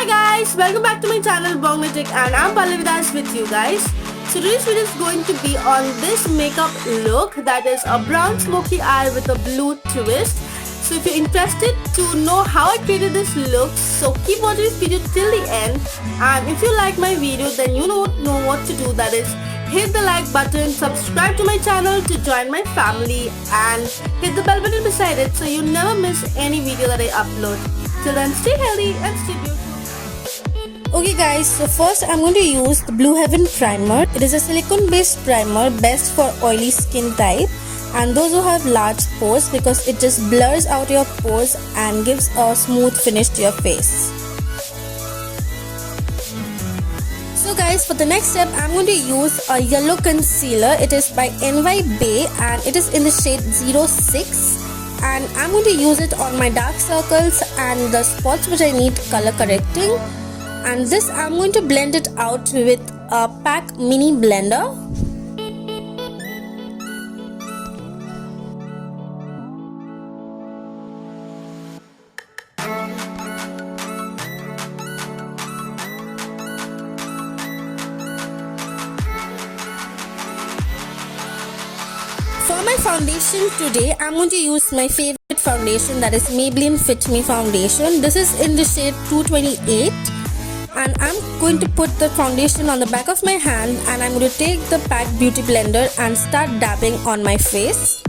Hi guys, welcome back to my channel Bongnetic and I'm Pallavidas with you guys. So today's video is going to be on this makeup look, that is a brown smoky eye with a blue twist. So if you're interested to know how I created this look, so keep watching this video till the end, and if you like my video then you know what to do, that is hit the like button, subscribe to my channel to join my family, and hit the bell button beside it so you never miss any video that I upload. Till then, stay healthy and stay beautiful. Okay guys, so first I'm going to use the Blue Heaven primer. It is a silicone based primer, best for oily skin type and those who have large pores, because it just blurs out your pores and gives a smooth finish to your face. So guys, for the next step I'm going to use a yellow concealer. It is by NY Bay and it is in the shade 06, and I'm going to use it on my dark circles and the spots which I need color correcting. And this I'm going to blend it out with a PAC mini blender. For my foundation today, I'm going to use my favorite foundation, that is Maybelline Fit Me foundation. This is in the shade 228. And I'm going to put the foundation on the back of my hand, and I'm going to take the PAC beauty blender and start dabbing on my face.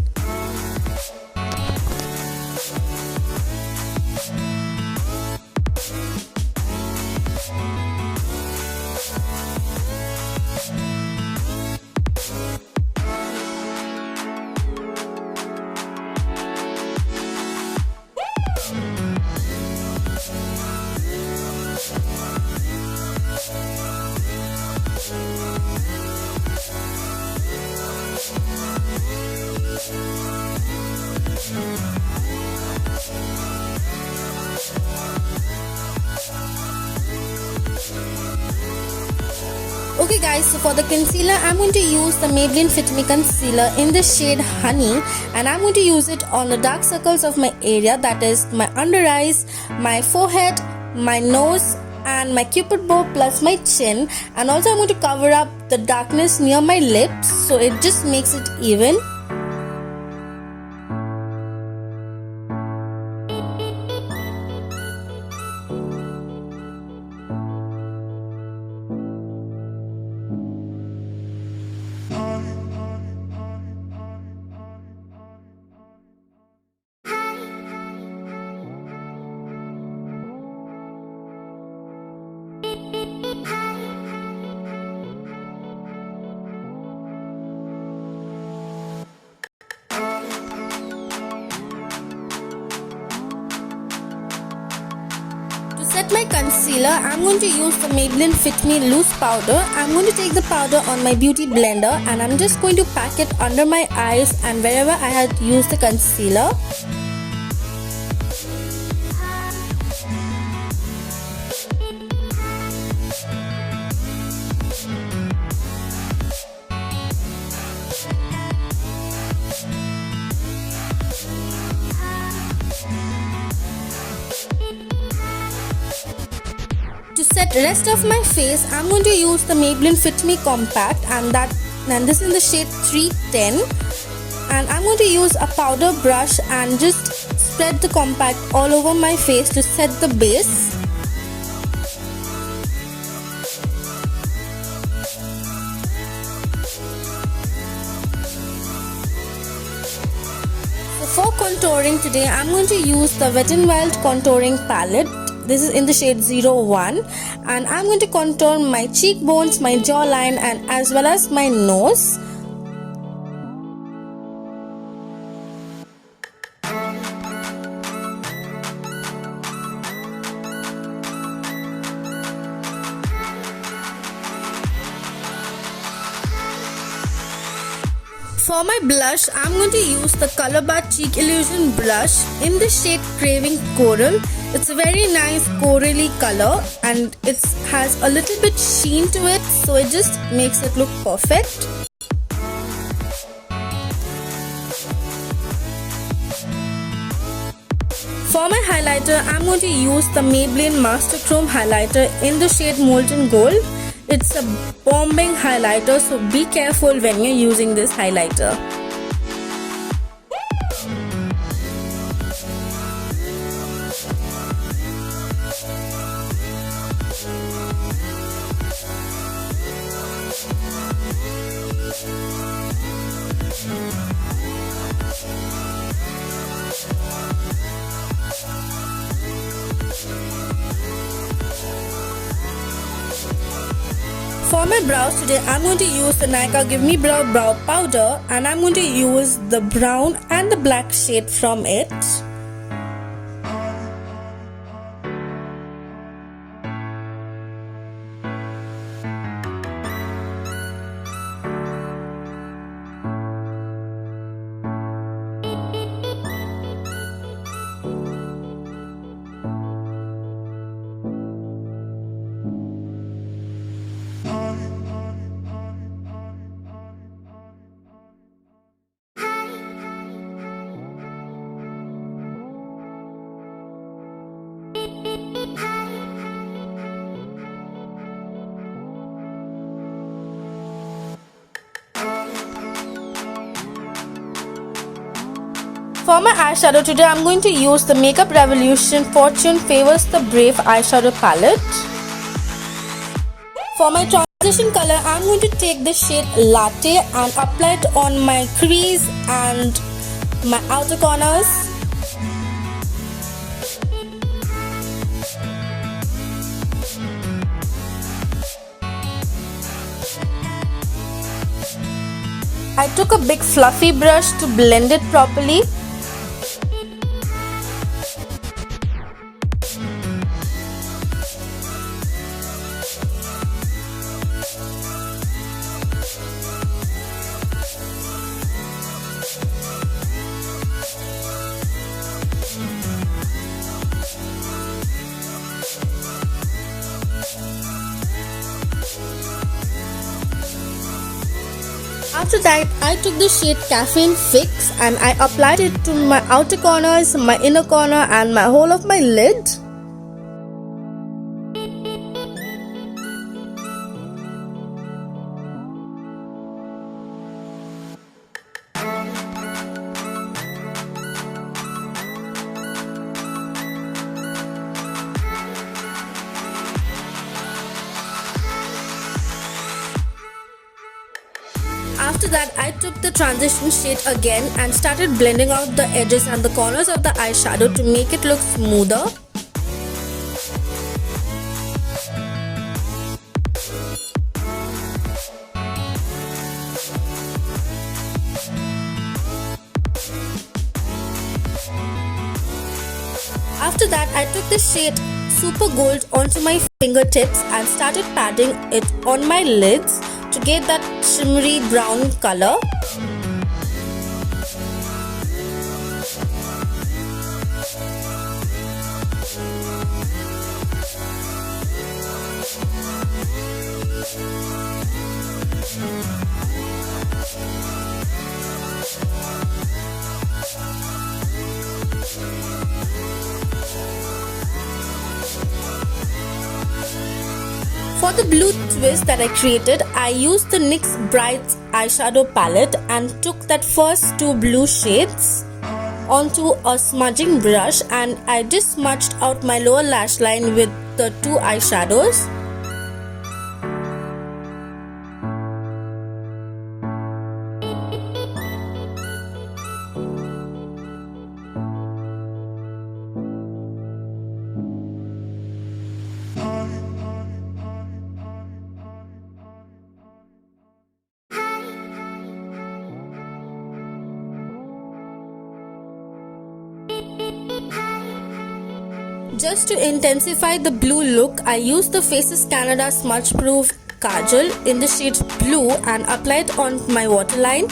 Okay guys, so for the concealer I'm going to use the Maybelline Fit Me concealer in the shade Honey, and I'm going to use it on the dark circles of my area, that is my under eyes, my forehead, my nose and my cupid bow plus my chin, and also I'm going to cover up the darkness near my lips so it just makes it even. To set my concealer, I'm going to use the Maybelline Fit Me loose powder. I'm going to take the powder on my beauty blender and I'm just going to pack it under my eyes and wherever I had used the concealer. To set the rest of my face, I'm going to use the Maybelline Fit Me Compact, and this is in the shade 310, and I'm going to use a powder brush and just spread the compact all over my face to set the base. So for contouring today, I'm going to use the Wet n Wild contouring palette. This is in the shade 01, and I'm going to contour my cheekbones, my jawline and as well as my nose. For my blush, I'm going to use the Colorbar Cheek Illusion blush in the shade Craving Coral. It's a very nice corally color and it has a little bit sheen to it, so it just makes it look perfect. For my highlighter, I'm going to use the Maybelline Master Chrome highlighter in the shade Molten Gold. It's a bombing highlighter, so be careful when you're using this highlighter. For my brows today, I'm going to use the Nykaa Give Me Brow Powder, and I'm going to use the brown and the black shade from it. For my eyeshadow today, I'm going to use the Makeup Revolution Fortune Favors the Brave eyeshadow palette. For my transition color, I'm going to take the shade Latte and apply it on my crease and my outer corners. I took a big fluffy brush to blend it properly. After that, I took the shade Caffeine Fix and I applied it to my outer corners, my inner corner and my whole of my lid. After that, I took the transition shade again and started blending out the edges and the corners of the eyeshadow to make it look smoother. After that, I took the shade Super Gold onto my fingertips and started patting it on my lids to get that shimmery brown color. For the blue twist that I created, I used the NYX Bright eyeshadow palette and took that first two blue shades onto a smudging brush and I just smudged out my lower lash line with the two eyeshadows. Just to intensify the blue look, I used the Faces Canada Smudge Proof Kajal in the shade Blue and applied it on my waterline.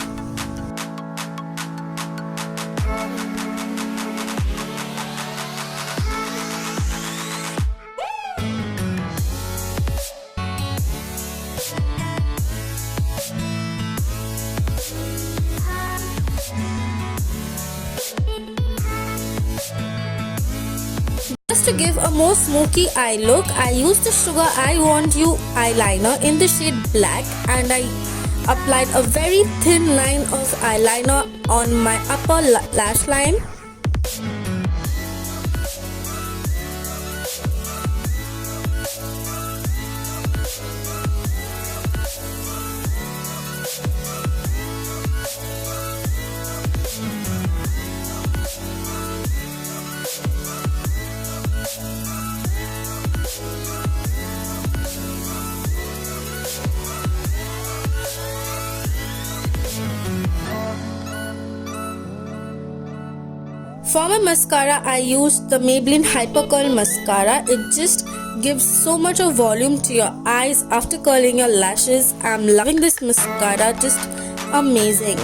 Just to give a more smoky eye look, I used the Suagr I Want You eyeliner in the shade black, and I applied a very thin line of eyeliner on my upper lash line. For my mascara, I used the Maybelline Hyper Curl Mascara. It just gives so much of volume to your eyes after curling your lashes. I'm loving this mascara, just amazing.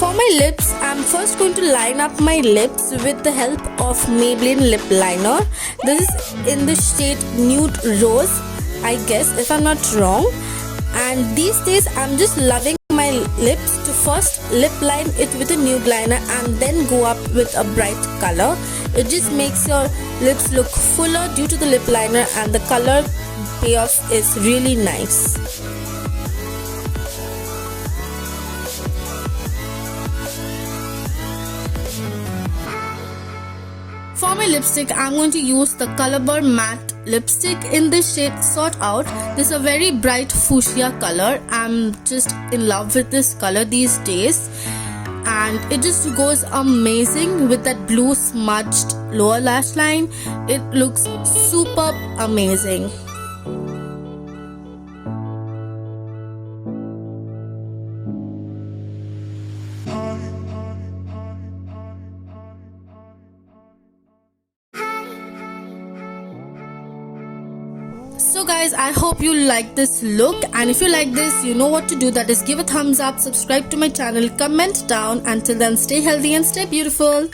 For my lips, I'm first going to line up my lips with the help of Maybelline lip liner. This is in the shade Nude Rose, I guess, if I'm not wrong. And these days, I'm just loving my lips to first lip line it with a nude liner and then go up with a bright color. It just makes your lips look fuller due to the lip liner, and the color payoff is really nice. For my lipstick, I'm going to use the Colorbar matte lipstick in the shade Sort Out. This is a very bright fuchsia color. I'm just in love with this color these days, and it just goes amazing with that blue smudged lower lash line. It looks super amazing. So guys, I hope you like this look, and if you like this, you know what to do. That is, give a thumbs up, subscribe to my channel, comment down. Until then, stay healthy and stay beautiful.